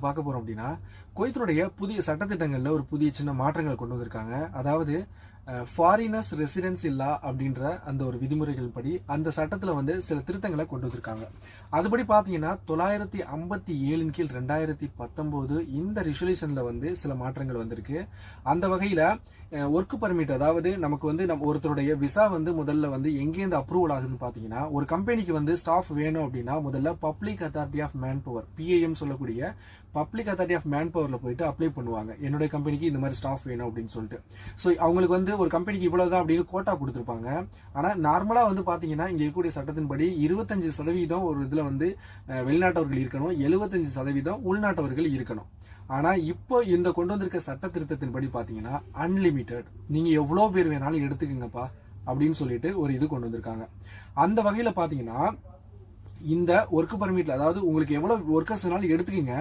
பார்க்க போறோம் அப்படின்னா குவைத்தினுடைய புதிய சட்டத்திட்டங்கள்ல ஒரு புதிய சின்ன மாற்றங்களை கொண்டு வந்திருக்காங்க. அதாவது ஃபாரினர்ஸ் ரெசிடென்சி லா அப்படின்ற அந்த ஒரு விதிமுறைகள் படி அந்த சட்டத்துல வந்து சில திருத்தங்களை கொண்டு வந்திருக்காங்க. அதுபடி பாத்தீங்கன்னா 957 கீழ் 2019 இந்த ரிசொல்யூஷன்ல வந்து சில மாற்றங்கள் வந்திருக்கு. அந்த வகையில ஒர்க் பர்மிட், அதாவது நமக்கு வந்து நம்ம ஒருத்தருடைய விசா வந்து முதல்ல வந்து எங்கேருந்து அப்ரூவல் ஆகுதுன்னு பாத்தீங்கன்னா, ஒரு கம்பெனிக்கு வந்து ஸ்டாஃப் வேணும் அப்படின்னா முதல்ல public authority of man power, PAM சொல்லக்கூடிய பப்ளிக் அத்தாரிட்டி ஆஃப் மேன் பவர்ல போயிட்டு அப்ளை பண்ணுவாங்க. என்னுடைய கம்பெனிக்கு இந்த மாதிரி ஸ்டாஃப் வேணும் அப்படின்னு சொல்லிட்டு. ஸோ அவங்களுக்கு வந்து ஒரு கம்பெனிக்கு இவ்வளவுதான் அப்படின்னு கோட்டா கொடுத்துருப்பாங்க. ஆனா நார்மலா வந்து பாத்தீங்கன்னா இங்க இருக்கக்கூடிய சட்டத்தின்படி 25% ஒரு இதுல வந்து வெளிநாட்டவர்கள் இருக்கணும், 75% உள்நாட்டவர்கள் இருக்கணும். ஆனா இப்போ இந்த கொண்டு வந்திருக்க சட்ட திருத்தத்தின்படி பாத்தீங்கன்னா அன்லிமிட்டெட், நீங்க எவ்வளவு பேர் வேணாலும் எடுத்துக்கங்கப்பா அப்படின்னு சொல்லிட்டு ஒரு இது கொண்டு வந்திருக்காங்க. அந்த வகையில பாத்தீங்கன்னா இந்த ஒர்க் பர்மிட்ல, அதாவது உங்களுக்கு எவ்வளவு ஒர்க்கர்ஸ் வேணாலும் எடுத்துக்கங்க,